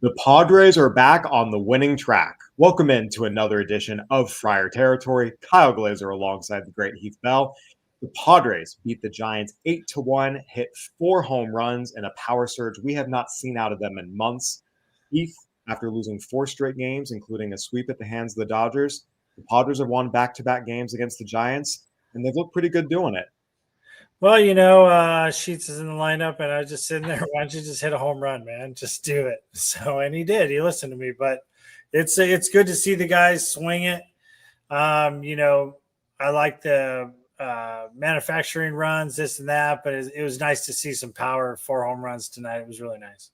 The Padres are back on the winning track. Welcome into another edition of Friar Territory. Kyle Glaser alongside the great Heath Bell. The Padres beat the Giants 8-1, hit 4 home runs in a power surge we have not seen out of them in months. Heath, after losing 4 straight games, including a sweep at the hands of the Dodgers, the Padres have won back-to-back games against the Giants, and they've looked pretty good doing it. Well, Sheets is in the lineup, and I was just sitting there. Why don't you just hit a home run, man? Just do it. So, and he did. He listened to me. But it's good to see the guys swing it. I like the manufacturing runs, this and that, but it was nice to see some power. 4 home runs tonight. It was really nice.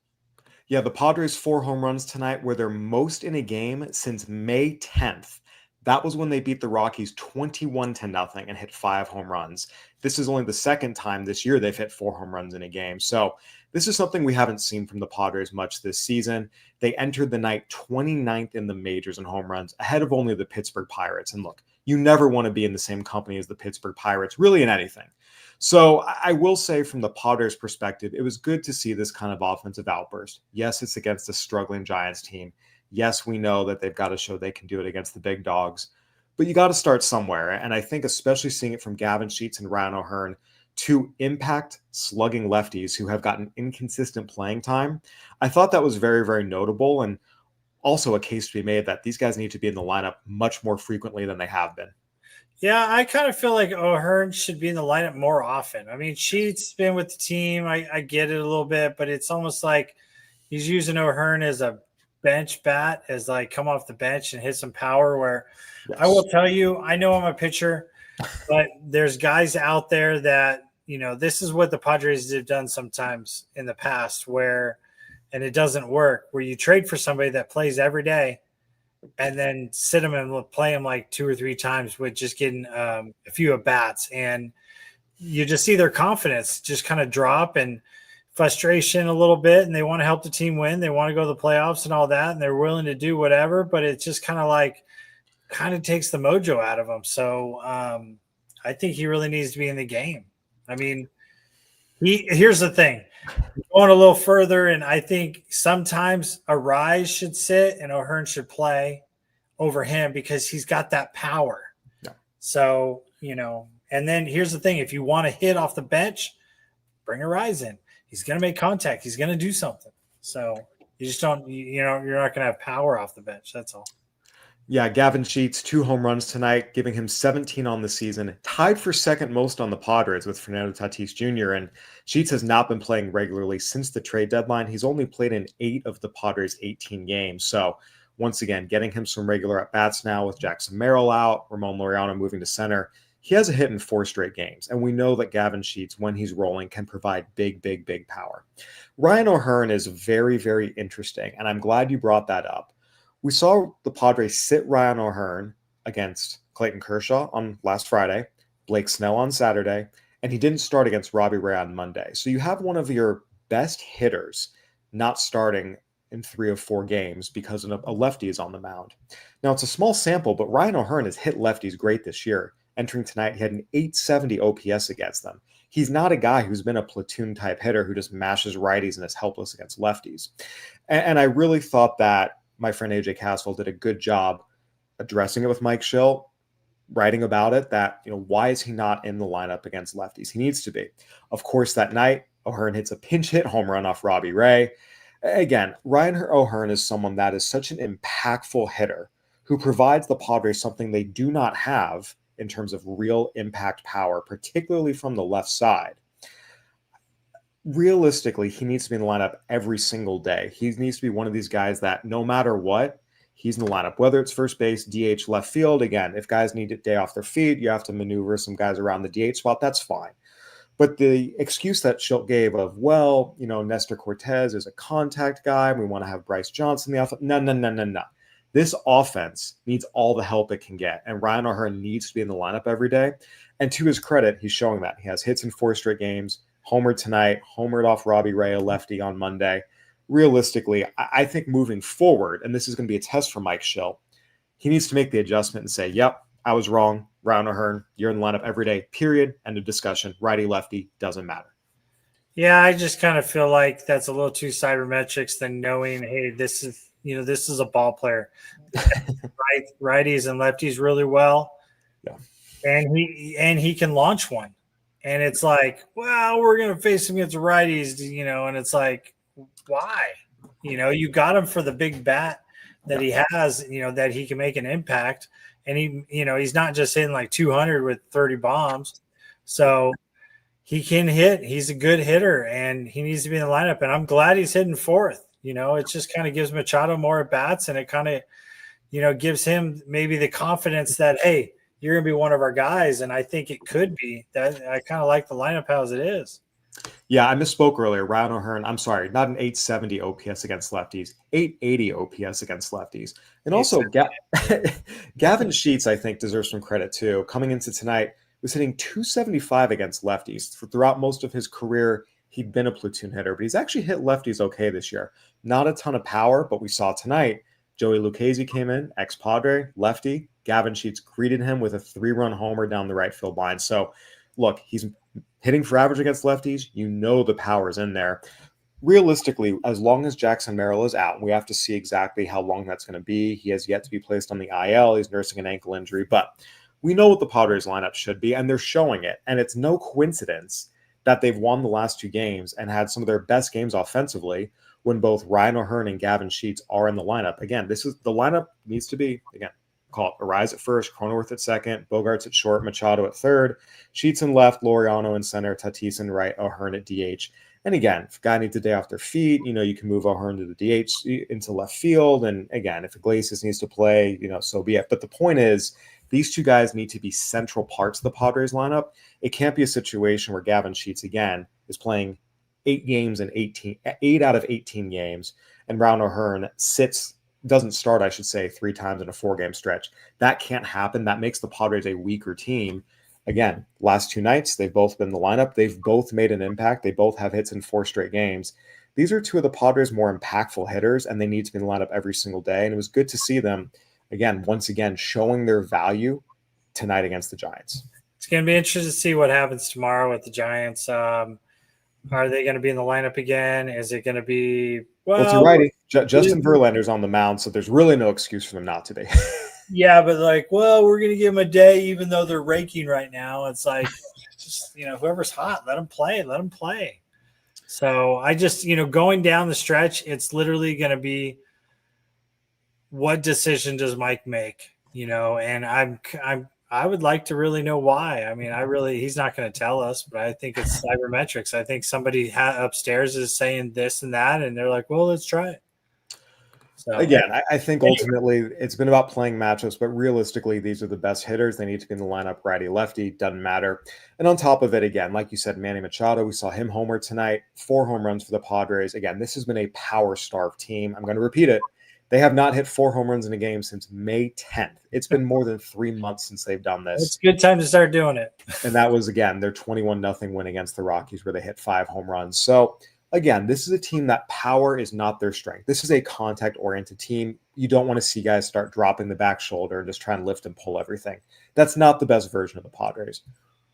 Yeah, the Padres' 4 home runs tonight were their most in a game since May 10th. That was when they beat the Rockies 21-0 and hit 5 home runs. This is only the second time this year they've hit 4 home runs in a game. So this is something we haven't seen from the Padres much this season. They entered the night 29th in the majors in home runs, ahead of only the Pittsburgh Pirates. And look, you never want to be in the same company as the Pittsburgh Pirates, really in anything. So I will say from the Padres' perspective, it was good to see this kind of offensive outburst. Yes, it's against a struggling Giants team. Yes, we know that they've got to show they can do it against the big dogs, but you got to start somewhere. And I think especially seeing it from Gavin Sheets and Ryan O'Hearn, 2 impact slugging lefties who have gotten inconsistent playing time, I thought that was very, very notable, and also a case to be made that these guys need to be in the lineup much more frequently than they have been. Yeah, I kind of feel like O'Hearn should be in the lineup more often. I mean, Sheets been with the team. I get it a little bit, but it's almost like he's using O'Hearn as a bench bat, as like come off the bench and hit some power. Where yes. I will tell you, I know I'm a pitcher, but there's guys out there that, this is what the Padres have done sometimes in the past and it doesn't work, where you trade for somebody that plays every day and then sit them and play them like 2 or 3 times with just getting a few at bats. And you just see their confidence just kind of drop and frustration a little bit, and they want to help the team win. They want to go to the playoffs and all that, and they're willing to do whatever, but it just kind of takes the mojo out of them. So I think he really needs to be in the game. I mean, here's the thing. Going a little further, and I think sometimes Arise should sit and O'Hearn should play over him because he's got that power. Yeah. So, and then here's the thing. If you want to hit off the bench, bring Arise in. He's going to make contact. He's going to do something. So you just don't, you're not going to have power off the bench. That's all. Yeah, Gavin Sheets, 2 home runs tonight, giving him 17 on the season, tied for second most on the Padres with Fernando Tatis Jr. And Sheets has not been playing regularly since the trade deadline. He's only played in 8 of the Padres' 18 games. So once again, getting him some regular at-bats now with Jackson Merrill out, Ramon Laureano moving to center. He has a hit in 4 straight games, and we know that Gavin Sheets, when he's rolling, can provide big, big, big power. Ryan O'Hearn is very, very interesting, and I'm glad you brought that up. We saw the Padres sit Ryan O'Hearn against Clayton Kershaw on last Friday, Blake Snell on Saturday, and he didn't start against Robbie Ray on Monday. So you have one of your best hitters not starting in 3 of 4 games because a lefty is on the mound. Now, it's a small sample, but Ryan O'Hearn has hit lefties great this year. Entering tonight, he had an 870 OPS against them. He's not a guy who's been a platoon-type hitter who just mashes righties and is helpless against lefties. And I really thought that my friend AJ Caswell did a good job addressing it with Mike Schill, writing about it, that, why is he not in the lineup against lefties? He needs to be. Of course, that night, O'Hearn hits a pinch hit home run off Robbie Ray. Again, Ryan O'Hearn is someone that is such an impactful hitter who provides the Padres something they do not have in terms of real impact power, particularly from the left side. Realistically, he needs to be in the lineup every single day. He needs to be one of these guys that no matter what, he's in the lineup, whether it's first base, DH, left field. Again, if guys need a day off their feet, you have to maneuver some guys around the DH spot. That's fine. But the excuse that Schilt gave of, Nestor Cortez is a contact guy, and we want to have Bryce Johnson in the offense. No. This offense needs all the help it can get, and Ryan O'Hearn needs to be in the lineup every day. And to his credit, he's showing that. He has hits in 4 straight games, homered tonight, homered off Robbie Ray, a lefty on Monday. Realistically, I think moving forward, and this is going to be a test for Mike Schill, he needs to make the adjustment and say, yep, I was wrong. Ryan O'Hearn, you're in the lineup every day, period. End of discussion. Righty, lefty, doesn't matter. Yeah, I just kind of feel like that's a little too cybermetrics than knowing, hey, this is a ball player. Righties and lefties really well, Yeah. and he can launch one. And it's like, well, we're gonna face him against righties, and it's like, why? You got him for the big bat that he has, that he can make an impact. And he's not just hitting like 200 with 30 bombs. So he can hit. He's a good hitter, and he needs to be in the lineup. And I'm glad he's hitting fourth. It just kind of gives Machado more at bats, and it kind of, gives him maybe the confidence that, hey, you're going to be one of our guys. And I think it could be that. I kind of like the lineup as it is. Yeah, I misspoke earlier. Ryan O'Hearn, I'm sorry, not an 870 OPS against lefties, 880 OPS against lefties. And also, Gavin Sheets, I think, deserves some credit too. Coming into tonight, was hitting 275 against lefties. Throughout most of his career, he'd been a platoon hitter, but he's actually hit lefties okay this year. Not a ton of power, but we saw tonight, Joey Lucchesi came in, ex-Padre, lefty. Gavin Sheets greeted him with a 3-run homer down the right field line. So, look, he's hitting for average against lefties. The power's in there. Realistically, as long as Jackson Merrill is out, we have to see exactly how long that's going to be. He has yet to be placed on the IL. He's nursing an ankle injury, but we know what the Padres lineup should be, and they're showing it. And it's no coincidence that they've won the last 2 games and had some of their best games offensively when both Ryan O'Hearn and Gavin Sheets are in the lineup. Again, the lineup needs to be, call it Arise at first, Cronenworth at second, Bogarts at short, Machado at third, Sheets in left, Laureano in center, Tatis in right, O'Hearn at DH. And again, if a guy needs a day off their feet, you can move O'Hearn to the DH into left field. And again, if Glaser needs to play, so be it. But the point is, these 2 guys need to be central parts of the Padres lineup. It can't be a situation where Gavin Sheets, again, is playing 8 out of 18 games, and Ryan O'Hearn doesn't start, I should say, 3 times in a 4-game stretch. That can't happen. That makes the Padres a weaker team. Again, last 2 nights, they've both been in the lineup. They've both made an impact. They both have hits in 4 straight games. These are 2 of the Padres' more impactful hitters, and they need to be in the lineup every single day. And it was good to see them, once again, showing their value tonight against the Giants. It's going to be interesting to see what happens tomorrow with the Giants. Are they going to be in the lineup again? Is it going to be – well, it's a righty. Justin Verlander's on the mound, so there's really no excuse for them not to be. Yeah, but we're going to give them a day even though they're raking right now. It's like, just, whoever's hot, let them play. So I just, going down the stretch, it's literally going to be what decision does Mike make, and I would like to really know why. I mean, he's not going to tell us, but I think it's cybermetrics. I think somebody upstairs is saying this and that, and they're like, well, let's try it. So, again, I think ultimately it's been about playing matchups, but realistically, these are the best hitters. They need to be in the lineup, righty, lefty, doesn't matter. And on top of it, again, like you said, Manny Machado, we saw him homer tonight, 4 home runs for the Padres. Again, this has been a power-starved team. I'm going to repeat it. They have not hit 4 home runs in a game since May 10th. It's been more than 3 months since they've done this. It's a good time to start doing it. And that was, again, their 21-0 win against the Rockies where they hit 5 home runs. So, again, this is a team that power is not their strength. This is a contact-oriented team. You don't want to see guys start dropping the back shoulder and just try and lift and pull everything. That's not the best version of the Padres.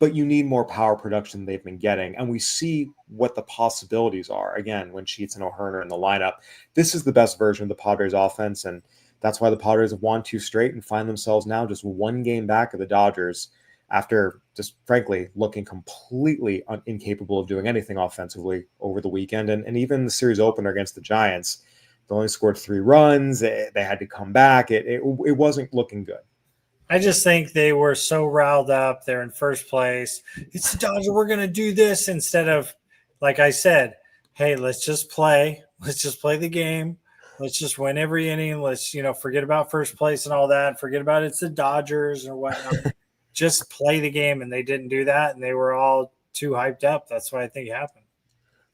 But you need more power production than they've been getting. And we see what the possibilities are, again, when Sheets and O'Hearn are in the lineup. This is the best version of the Padres offense, and that's why the Padres have won 2 straight and find themselves now just 1 game back of the Dodgers after just, frankly, looking completely incapable of doing anything offensively over the weekend. And even the series opener against the Giants, they only scored 3 runs. They had to come back. It wasn't looking good. I just think they were so riled up. They're in first place. It's the Dodgers. We're going to do this instead of, like I said, hey, let's just play. Let's just play the game. Let's just win every inning. Let's, forget about first place and all that. Forget about it's the Dodgers or whatnot. Just play the game. And they didn't do that. And they were all too hyped up. That's what I think happened.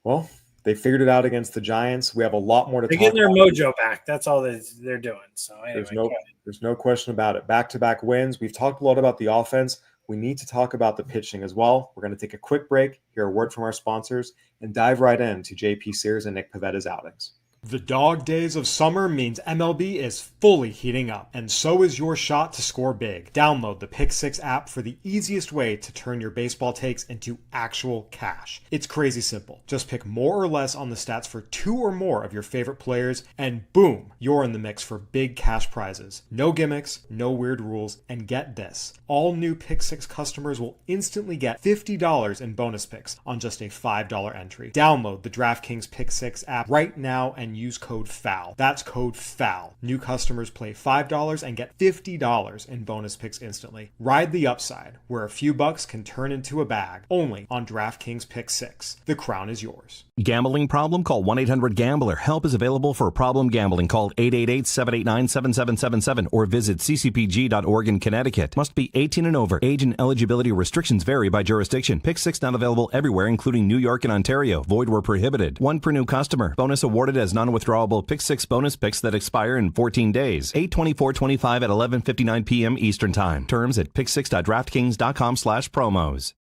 Well, they figured it out against the Giants. We have a lot more to talk about. They're getting their mojo back. That's all they're doing. So anyway, there's no question about it. Back-to-back wins. We've talked a lot about the offense. We need to talk about the pitching as well. We're going to take a quick break, hear a word from our sponsors, and dive right into JP Sears and Nick Pavetta's outings. The dog days of summer means MLB is fully heating up, and so is your shot to score big. Download the Pick 6 app for the easiest way to turn your baseball takes into actual cash. It's crazy simple. Just pick more or less on the stats for 2 or more of your favorite players, and boom, you're in the mix for big cash prizes. No gimmicks, no weird rules, and get this. All new Pick 6 customers will instantly get $50 in bonus picks on just a $5 entry. Download the DraftKings Pick 6 app right now and use code FOUL. That's code FOUL. New customers play $5 and get $50 in bonus picks instantly. Ride the upside, where a few bucks can turn into a bag. Only on DraftKings Pick 6. The crown is yours. Gambling problem? Call 1-800-GAMBLER. Help is available for problem gambling. Call 888-789-7777 or visit ccpg.org in Connecticut. Must be 18 and over. Age and eligibility restrictions vary by jurisdiction. Pick 6 not available everywhere, including New York and Ontario. Void where prohibited. 1 per new customer. Bonus awarded as non-withdrawable Pick 6 bonus picks that expire in 14 days. 8/24/25 at 11:59 p.m. Eastern Time. Terms at pick6.draftkings.com/promos.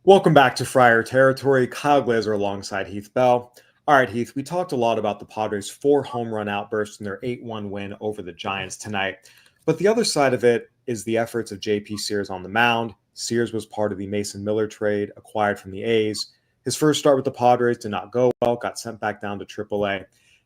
Welcome back to Friar Territory. Kyle Glaser alongside Heath Bell. All right, Heath, we talked a lot about the Padres' 4 home run outburst in their 8-1 win over the Giants tonight. But the other side of it is the efforts of J.P. Sears on the mound. Sears was part of the Mason Miller trade acquired from the A's. His first start with the Padres did not go well, got sent back down to AAA.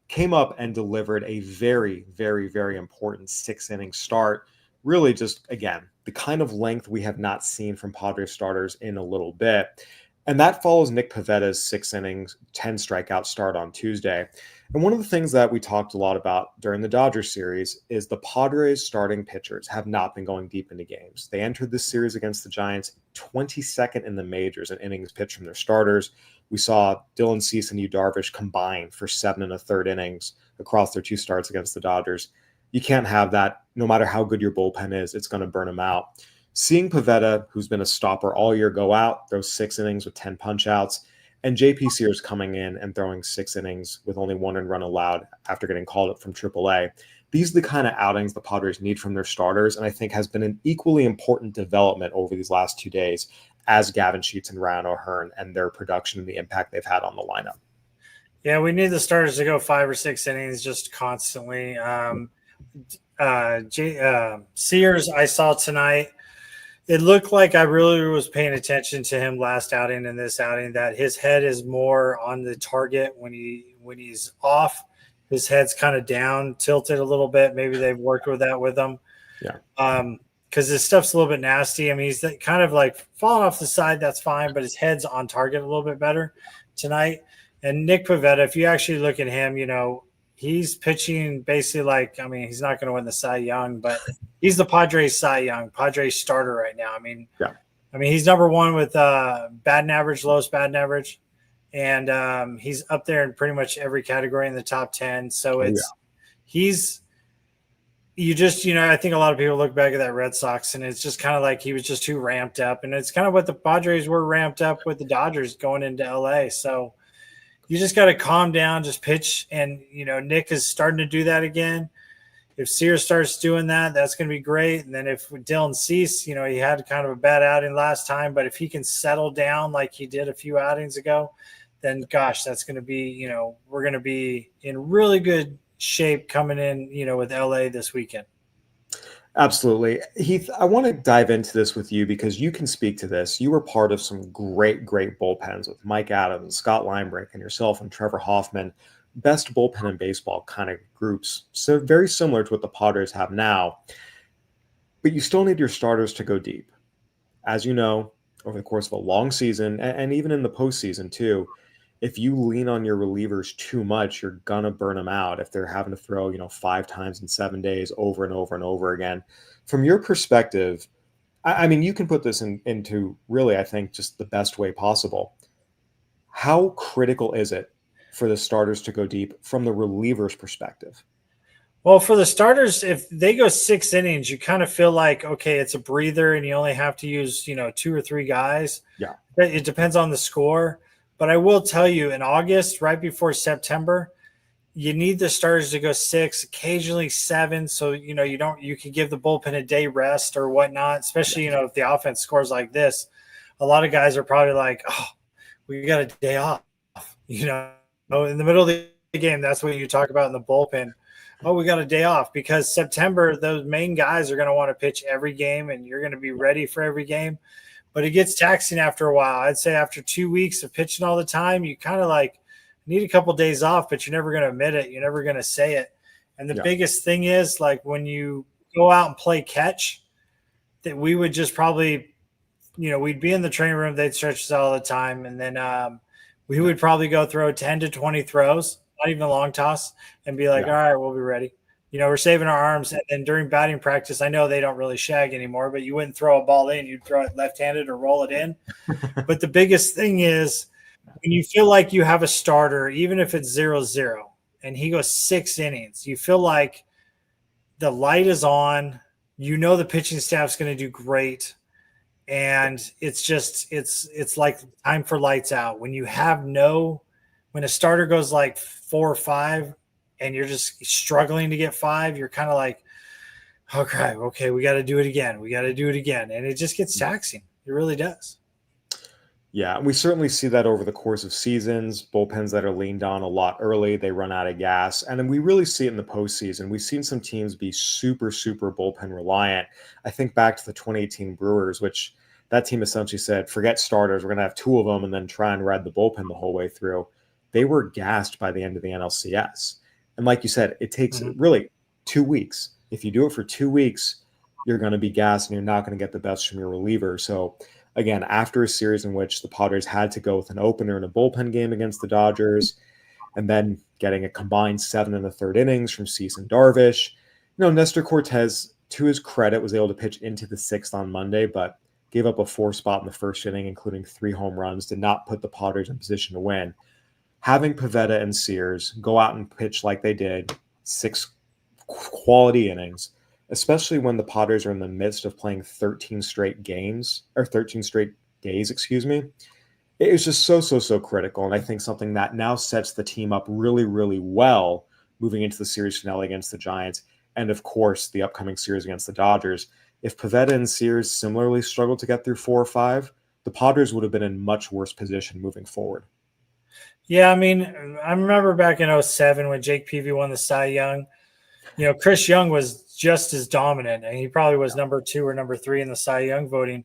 Came up and delivered a very, very, very important 6-inning start. Really just, again, the kind of length we have not seen from Padres starters in a little bit. And that follows Nick Pavetta's 6 innings, 10 strikeout start on Tuesday. And one of the things that we talked a lot about during the Dodgers series is the Padres starting pitchers have not been going deep into games. They entered this series against the Giants 22nd in the majors in innings pitched from their starters. We saw Dylan Cease and Yu Darvish combine for 7 1/3 innings across their 2 starts against the Dodgers. You can't have that. No matter how good your bullpen is, it's going to burn them out. Seeing Pavetta, who's been a stopper all year, go out, throw 6 innings with 10 punch-outs, and J.P. Sears coming in and throwing 6 innings with only 1 run allowed after getting called up from AAA. These are the kind of outings the Padres need from their starters, and I think has been an equally important development over these last 2 days as Gavin Sheets and Ryan O'Hearn and their production and the impact they've had on the lineup. Yeah, we need the starters to go 5 or 6 innings just constantly. Sears, I saw tonight. It looked like I really was paying attention to him last outing and this outing, that his head is more on the target when he's off. His head's kind of down, tilted a little bit. Maybe they've worked with that with him. Yeah. Because his stuff's a little bit nasty. I mean, he's kind of like falling off the side. That's fine, but his head's on target a little bit better tonight. And Nick Pivetta, if you actually look at him, he's pitching basically like, I mean, he's not going to win the Cy Young, but he's the Padres Cy Young, Padres starter right now. I mean, he's number 1 with batting average, lowest batting average. And he's up there in pretty much every category in the top 10. So I think a lot of people look back at that Red Sox and it's just kind of like he was just too ramped up. And it's kind of what the Padres were ramped up with the Dodgers going into LA. So you just got to calm down, just pitch. And, Nick is starting to do that again. If Sears starts doing that, that's going to be great. And then if Dylan Cease, he had kind of a bad outing last time, but if he can settle down like he did a few outings ago, then gosh, that's going to be, we're going to be in really good shape coming in, with LA this weekend. Absolutely. Heath, I want to dive into this with you because you can speak to this. You were part of some great bullpens with Mike Adams, Scott Linebrick, and yourself and Trevor Hoffman. Best bullpen in baseball kind of groups. So very similar to what the Padres have now. But you still need your starters to go deep. As you know, over the course of a long season, and even in the postseason too, if you lean on your relievers too much, you're going to burn them out if they're having to throw, 5 times in 7 days over and over and over again. From your perspective, I mean, you can put this into really, I think, just the best way possible. How critical is it for the starters to go deep from the relievers' perspective? Well, for the starters, if they go 6 innings, you kind of feel like, okay, it's a breather and you only have to use, 2 or 3 guys. Yeah. It depends on the score. But I will tell you, in August, right before September, you need the starters to go 6, occasionally 7. So, you can give the bullpen a day rest or whatnot, especially, if the offense scores like this. A lot of guys are probably like, oh, we got a day off, Oh, in the middle of the game, that's what you talk about in the bullpen. Oh, we got a day off because September, those main guys are going to want to pitch every game and you're going to be ready for every game. But it gets taxing after a while. I'd say after 2 weeks of pitching all the time, you kind of like need a couple of days off, but you're never going to admit it. You're never going to say it. And the biggest thing is like when you go out and play catch, that we would just probably, we'd be in the training room, they'd stretch us all the time. And then we would probably go throw 10 to 20 throws, not even a long toss, and be like, all right, we'll be ready. We're saving our arms. And then during batting practice, I know they don't really shag anymore, but you wouldn't throw a ball in. You'd throw it left-handed or roll it in. But the biggest thing is when you feel like you have a starter, even if it's 0-0, and he goes 6 innings, you feel like the light is on. The pitching staff's going to do great. And it's like time for lights out. When when a starter goes like 4 or 5 and you're just struggling to get 5, you're kind of like, okay, we got to do it again. And it just gets taxing. It really does. Yeah, we certainly see that over the course of seasons. Bullpens that are leaned on a lot early, they run out of gas. And then we really see it in the postseason. We've seen some teams be super, super bullpen reliant. I think back to the 2018 Brewers, which that team essentially said, forget starters, we're going to have 2 of them and then try and ride the bullpen the whole way through. They were gassed by the end of the NLCS. And like you said, it takes really 2 weeks. If you do it for 2 weeks, you're going to be gassed and you're not going to get the best from your reliever. So again, after a series in which the Padres had to go with an opener in a bullpen game against the Dodgers, and then getting a combined 7 in the 3rd innings from Cease and Darvish, Nestor Cortez, to his credit, was able to pitch into the 6th on Monday, but gave up a 4 spot in the 1st inning, including 3 home runs, did not put the Padres in position to win. Having Pivetta and Sears go out and pitch like they did, 6 quality innings, especially when the Padres are in the midst of playing 13 straight days, it is just so critical. And I think something that now sets the team up really, really well moving into the series finale against the Giants. And of course, the upcoming series against the Dodgers. If Pivetta and Sears similarly struggled to get through 4 or 5, the Padres would have been in much worse position moving forward. Yeah, I mean, I remember back in 2007 when Jake Peavy won the Cy Young. Chris Young was just as dominant, and he probably was number 2 or number 3 in the Cy Young voting,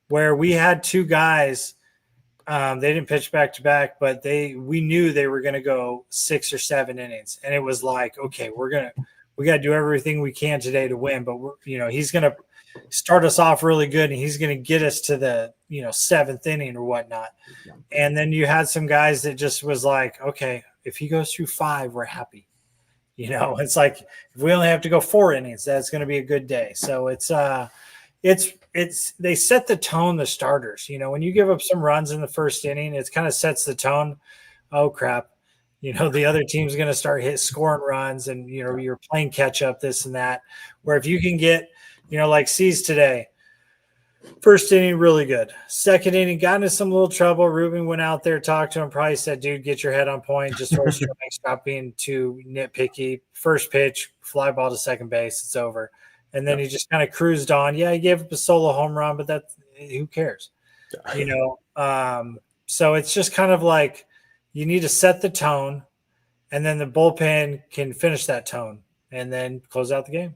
where we had 2 guys. They didn't pitch back to back, but we knew they were going to go 6 or 7 innings, and it was like, okay, we got to do everything we can today to win. But he's going to start us off really good, and he's going to get us to the 7th inning or whatnot. And then you had some guys that just was like, okay, if he goes through 5, we're happy. It's like if we only have to go 4 innings, that's going to be a good day. So they set the tone, the starters. When you give up some runs in the 1st inning, it kind of sets the tone. Oh crap, the other team's going to start scoring runs, and you're playing catch up, this and that. Where if you can get, like C's today, 1st inning really good. 2nd inning got into some little trouble. Ruben went out there, talked to him, probably said, "Dude, get your head on point. Just stop being too nitpicky." 1st pitch, fly ball to 2nd base. It's over. And then he just kind of cruised on. Yeah, he gave up a solo home run, but who cares? So it's just kind of like you need to set the tone, and then the bullpen can finish that tone and then close out the game.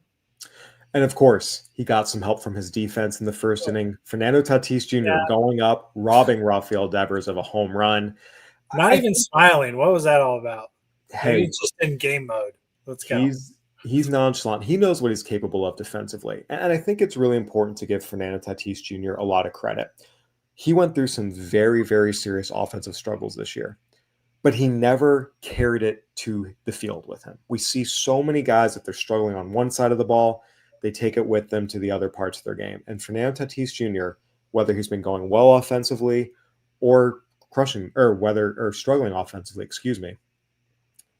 And of course, he got some help from his defense in the 1st inning. Fernando Tatis Jr. going up, robbing Rafael Devers of a home run. Not even smiling. What was that all about? Hey, he's just in game mode. Let's go. He's nonchalant. He knows what he's capable of defensively. And I think it's really important to give Fernando Tatis Jr. a lot of credit. He went through some very, very serious offensive struggles this year, but he never carried it to the field with him. We see so many guys that they're struggling on one side of the ball, they take it with them to the other parts of their game. And Fernando Tatis Jr., whether he's been going well offensively or struggling offensively,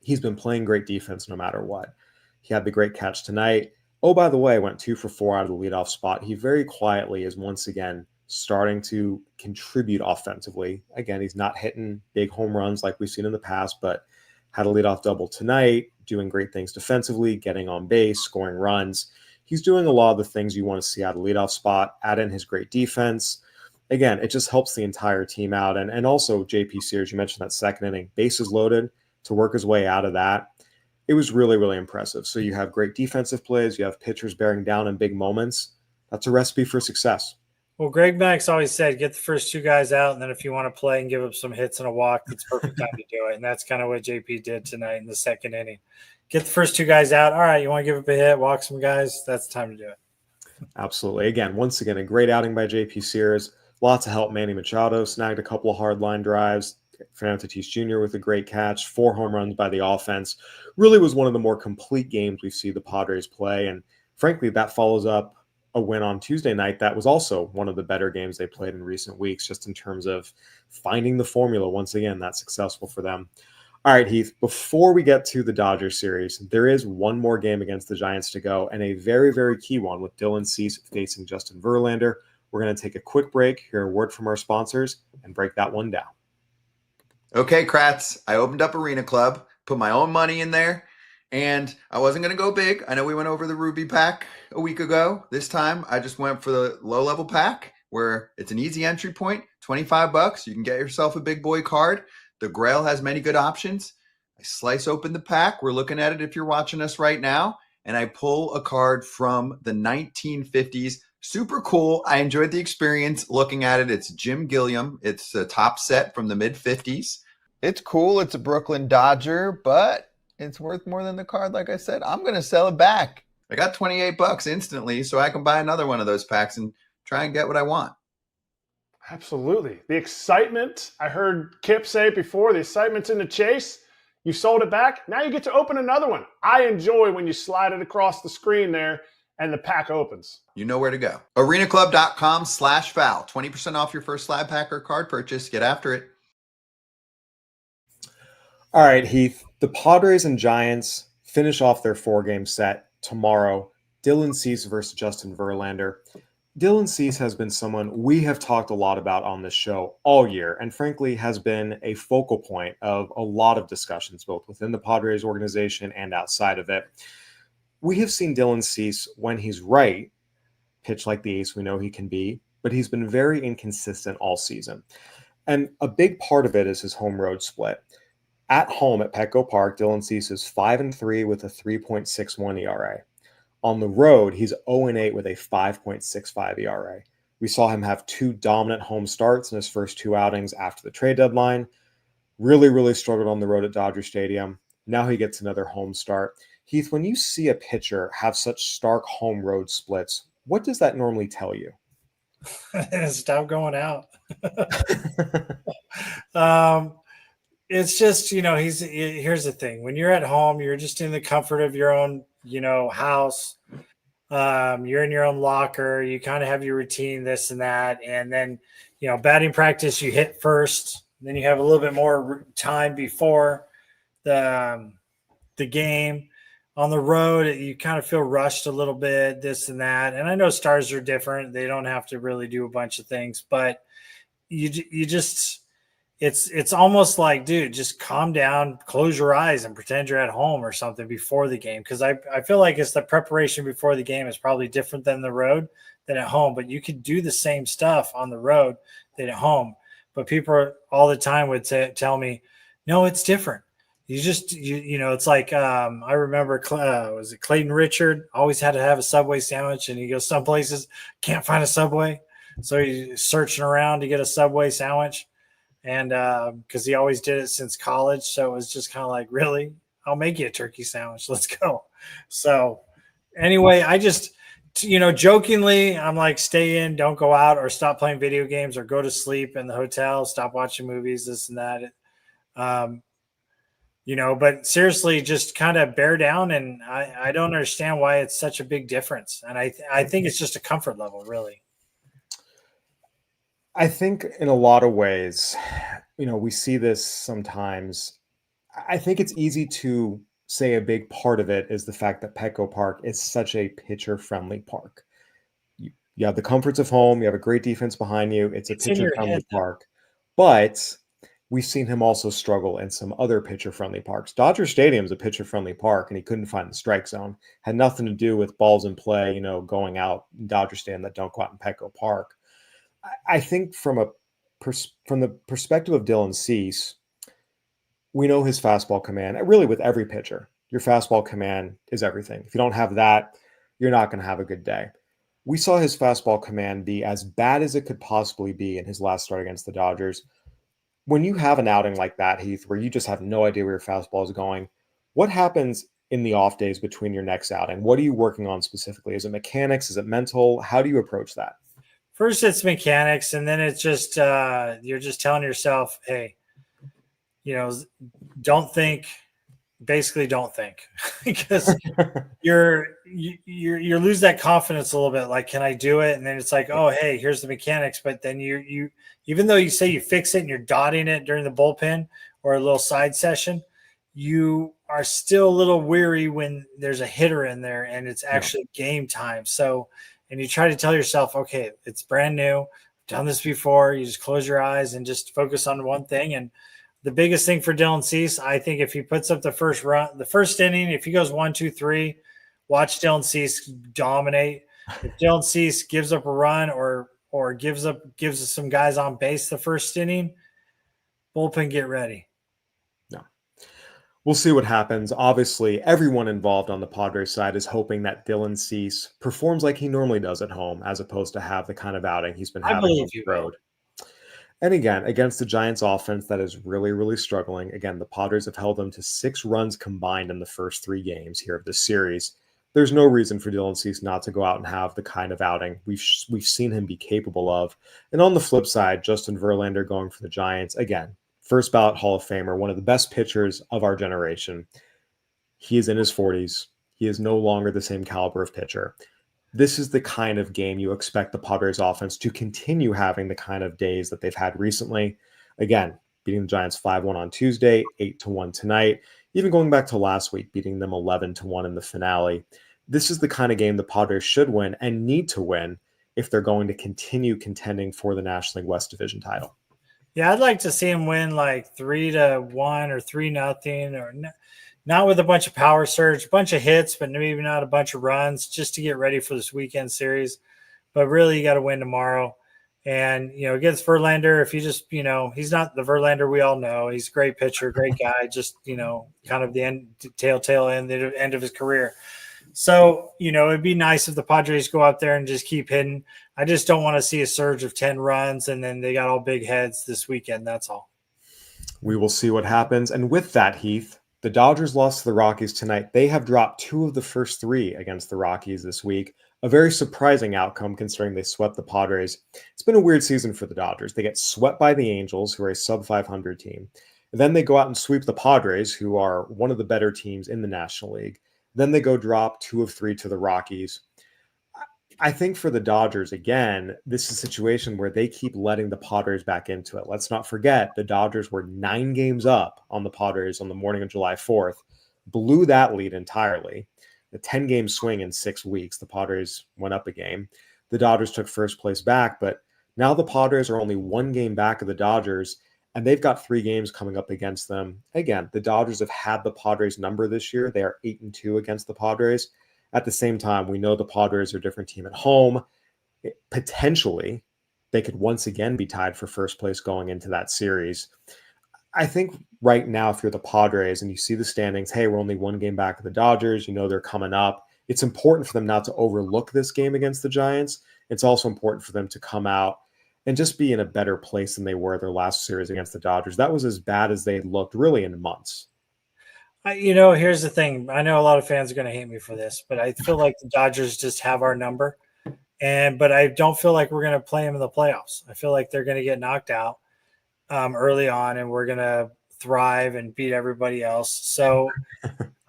he's been playing great defense no matter what. He had the great catch tonight. Oh, by the way, went 2 for 4 out of the leadoff spot. He very quietly is once again starting to contribute offensively. Again, he's not hitting big home runs like we've seen in the past, but had a leadoff double tonight, doing great things defensively, getting on base, scoring runs. He's doing a lot of the things you want to see out of leadoff spot, add in his great defense. Again, it just helps the entire team out. And also JP Sears, you mentioned that 2nd inning, bases loaded, to work his way out of that. It was really, really impressive. So you have great defensive plays, you have pitchers bearing down in big moments. That's a recipe for success. Well, Greg Max always said, get the first two guys out, and then if you want to play and give up some hits and a walk, that's perfect time to do it. And that's kind of what JP did tonight in the second inning. Get the first two guys out. All right, you want to give up a hit, walk some guys, that's the time to do it. Absolutely. Once again, a great outing by JP Sears. Lots of help. Manny Machado snagged a couple of hard line drives. Fernando Tatis Jr. with a great catch. 4 home runs by the offense. Really was one of the more complete games we've seen the Padres play. And frankly, that follows up a win on Tuesday night. That was also one of the better games they played in recent weeks, just in terms of finding the formula. Once again, that's successful for them. All right, Heath, before we get to the Dodgers series, there is one more game against the Giants to go, and a very, very key one with Dylan Cease facing Justin Verlander. We're going to take a quick break, hear a word from our sponsors, and break that one down. Okay, Kratz, I opened up Arena Club, put my own money in there, and I wasn't going to go big. I know we went over the Ruby pack a week ago. This time, I just went for the low-level pack, where it's an easy entry point, $25. You can get yourself a big boy card. The Grail has many good options. I slice open the pack. We're looking at it if you're watching us right now, and I pull a card from the 1950s. Super cool. I enjoyed the experience looking at it. It's Jim Gilliam. It's a top set from the mid-50s. It's cool. It's a Brooklyn Dodger, but it's worth more than the card. Like I said, I'm going to sell it back. I got $28 instantly, so I can buy another one of those packs and try and get what I want. Absolutely. The excitement, I heard Kip say it before, the excitement's in the chase. You sold it back. Now you get to open another one. I enjoy when you slide it across the screen there and the pack opens. You know where to go. arenaclub.com/foul. 20% off your first slab pack or card purchase. Get after it. All right, Heath. The Padres and Giants finish off their 4-game set tomorrow. Dylan Cease versus Justin Verlander. Dylan Cease has been someone we have talked a lot about on this show all year, and frankly has been a focal point of a lot of discussions, both within the Padres organization and outside of it. We have seen Dylan Cease, when he's right, pitch like the ace we know he can be, but he's been very inconsistent all season. And a big part of it is his home road split. At home at Petco Park, Dylan Cease is 5-3 with a 3.61 ERA. On the road, he's 0-8 with a 5.65 ERA. We saw him have 2 dominant home starts in his first 2 outings after the trade deadline. Really, really struggled on the road at Dodger Stadium. Now he gets another home start. Heath, when you see a pitcher have such stark home road splits, what does that normally tell you? Stop going out. It's just, here's the thing. When you're at home, you're just in the comfort of your own, house. You're in your own locker. You kind of have your routine, this and that. And then, batting practice, you hit first. Then you have a little bit more time before the game. On the road, you kind of feel rushed a little bit, this and that. And I know stars are different. They don't have to really do a bunch of things, but you just it's almost like, dude, just calm down, close your eyes and pretend you're at home or something before the game. Because I feel like it's the preparation before the game is probably different than the road than at home, but you could do the same stuff on the road than at home. But people all the time would tell me, no, it's different. You just, it's like, I remember, was it Clayton Richard always had to have a Subway sandwich, and he goes some places, can't find a Subway. So he's searching around to get a Subway sandwich. And because he always did it since college. So it was just kind of like, really, I'll make you a turkey sandwich. Let's go. So anyway, I just, jokingly, I'm like, stay in, don't go out, or stop playing video games, or go to sleep in the hotel, stop watching movies, this and that. But seriously, just kind of bear down. And I don't understand why it's such a big difference. And I think it's just a comfort level, really. I think in a lot of ways, we see this sometimes. I think it's easy to say a big part of it is the fact that Petco Park is such a pitcher-friendly park. You have the comforts of home. You have a great defense behind you. It's a pitcher-friendly park. But we've seen him also struggle in some other pitcher-friendly parks. Dodger Stadium is a pitcher-friendly park, and he couldn't find the strike zone. Had nothing to do with balls in play, going out in Dodger Stadium that don't go out in Petco Park. I think from the perspective of Dylan Cease, we know his fastball command, really with every pitcher. Your fastball command is everything. If you don't have that, you're not going to have a good day. We saw his fastball command be as bad as it could possibly be in his last start against the Dodgers. When you have an outing like that, Heath, where you just have no idea where your fastball is going, what happens in the off days between your next outing? What are you working on specifically? Is it mechanics? Is it mental? How do you approach that? First, it's mechanics, and then it's just you're just telling yourself, hey, don't think. Basically, don't think because you lose that confidence a little bit. Like, can I do it? And then it's like, oh, hey, here's the mechanics. But then you even though you say you fix it and you're dotting it during the bullpen or a little side session, you are still a little weary when there's a hitter in there and it's actually game time. So, and you try to tell yourself, okay, it's brand new. I've done this before. You just close your eyes and just focus on one thing. And the biggest thing for Dylan Cease, I think if he puts up the first inning, if he goes 1-2-3, watch Dylan Cease dominate. If Dylan Cease gives up a run or gives us some guys on base the first inning, bullpen get ready. No. We'll see what happens. Obviously, everyone involved on the Padres side is hoping that Dylan Cease performs like he normally does at home, as opposed to have the kind of outing he's been having on the road. And again, against the Giants offense that is really, really struggling. Again, the Padres have held them to 6 runs combined in the first 3 games here of this series. There's no reason for Dylan Cease not to go out and have the kind of outing we've seen him be capable of. And on the flip side, Justin Verlander going for the Giants. Again, first ballot Hall of Famer, one of the best pitchers of our generation. He is in his 40s. He is no longer the same caliber of pitcher. This is the kind of game you expect the Padres offense to continue having the kind of days that they've had recently. Again, beating the Giants 5-1 on Tuesday, 8-1 tonight, even going back to last week, beating them 11-1 in the finale. This is the kind of game the Padres should win and need to win if they're going to continue contending for the National League West Division title. Yeah, I'd like to see him win like 3-1 or 3-0 or not with a bunch of power surge, a bunch of hits, but maybe not a bunch of runs just to get ready for this weekend series. But really, you got to win tomorrow. And, against Verlander, if you just, he's not the Verlander we all know. He's a great pitcher, great guy, just, kind of the tail end of his career. So, it'd be nice if the Padres go out there and just keep hitting. I just don't want to see a surge of 10 runs and then they got all big heads this weekend. That's all. We will see what happens. And with that, Heath, the Dodgers lost to the Rockies tonight. They have dropped 2 of the first 3 against the Rockies this week. A very surprising outcome considering they swept the Padres. It's been a weird season for the Dodgers. They get swept by the Angels, who are a sub-500 team. And then they go out and sweep the Padres, who are one of the better teams in the National League. Then they go drop 2 of 3 to the Rockies. I think for the Dodgers, again, this is a situation where they keep letting the Padres back into it. Let's not forget the Dodgers were 9 games up on the Padres on the morning of July 4th, blew that lead entirely. The 10-game swing in 6 weeks, the Padres went up a game. The Dodgers took first place back, but now the Padres are only 1 game back of the Dodgers, and they've got 3 games coming up against them. Again, the Dodgers have had the Padres number this year. They are 8-2 against the Padres. At the same time, we know the Padres are a different team at home. Potentially, they could once again be tied for first place going into that series. I think right now, if you're the Padres and you see the standings, hey, we're only 1 game back of the Dodgers, they're coming up. It's important for them not to overlook this game against the Giants. It's also important for them to come out and just be in a better place than they were their last series against the Dodgers. That was as bad as they had looked really in months. Here's the thing. I know a lot of fans are going to hate me for this, but I feel like the Dodgers just have our number. But I don't feel like we're going to play them in the playoffs. I feel like they're going to get knocked out early on, and we're going to thrive and beat everybody else. So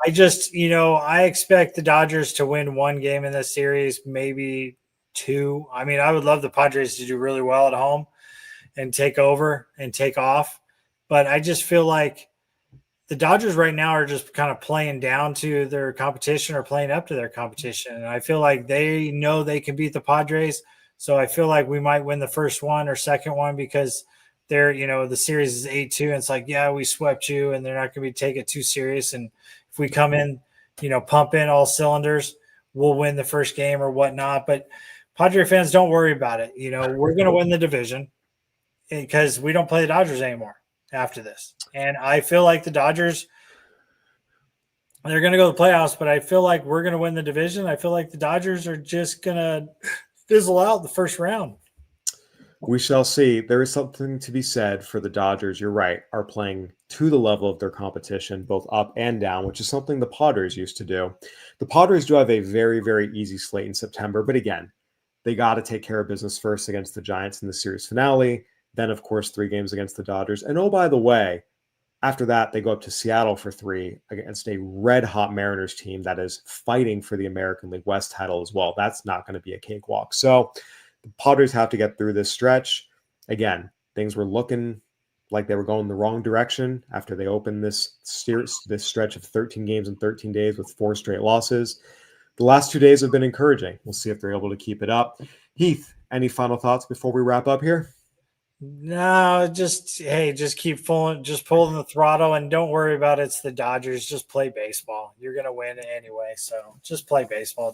I just, I expect the Dodgers to win 1 game in this series, maybe 2. I mean, I would love the Padres to do really well at home and take over and take off. But I just feel like the Dodgers right now are just kind of playing down to their competition or playing up to their competition. And I feel like they know they can beat the Padres. So I feel like we might win the first one or second one because they're, the series is 8-2. And it's like, yeah, we swept you and they're not going to take it too serious. And if we come in, pump in all cylinders, we'll win the first game or whatnot. But Padre fans, don't worry about it. We're going to win the division because we don't play the Dodgers anymore. after this. And I feel like the Dodgers, they're going to go to the playoffs, but I feel like we're going to win the division. I feel like the Dodgers are just going to fizzle out the first round. We shall see. There is something to be said for the Dodgers, you're right, are playing to the level of their competition, both up and down, which is something the Padres used to do. The Padres do have a very, very easy slate in September, but again, they got to take care of business first against the Giants in the series finale. Then, of course, 3 games against the Dodgers. And oh, by the way, after that, they go up to Seattle for 3 against a red-hot Mariners team that is fighting for the American League West title as well. That's not going to be a cakewalk. So the Padres have to get through this stretch. Again, things were looking like they were going the wrong direction after they opened this stretch of 13 games in 13 days with 4 straight losses. The last 2 days have been encouraging. We'll see if they're able to keep it up. Heath, any final thoughts before we wrap up here? No, just keep pulling the throttle and don't worry about it's the Dodgers. Just play baseball. You're gonna win anyway, so just play baseball.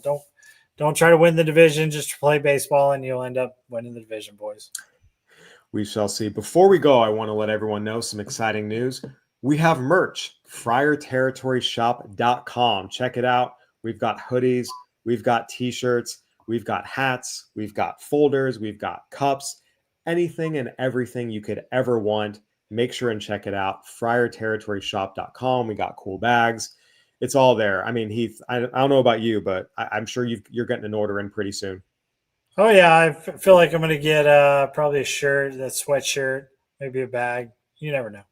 Don't try to win the division. Just play baseball, and you'll end up winning the division, boys. We shall see. Before we go, I want to let everyone know some exciting news. We have merch, friarterritoryshop.com. Check it out. We've got hoodies, we've got t-shirts, we've got hats, we've got folders, we've got cups, anything and everything you could ever want. Make sure and check it out. friarterritoryshop.com. We got cool bags. It's all there. I mean, Heath, I don't know about you, but I'm sure you're getting an order in pretty soon. Oh, yeah. I feel like I'm going to get probably a shirt, that sweatshirt, maybe a bag. You never know.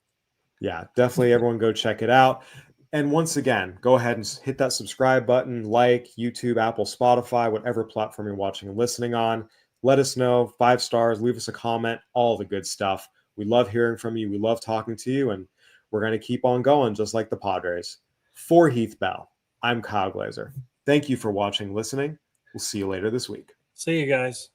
Yeah, definitely everyone go check it out. And once again, go ahead and hit that subscribe button, like YouTube, Apple, Spotify, whatever platform you're watching and listening on. Let us know, 5 stars, leave us a comment, all the good stuff. We love hearing from you. We love talking to you, and we're going to keep on going just like the Padres. For Heath Bell, I'm Kyle Glaser. Thank you for watching, listening. We'll see you later this week. See you guys.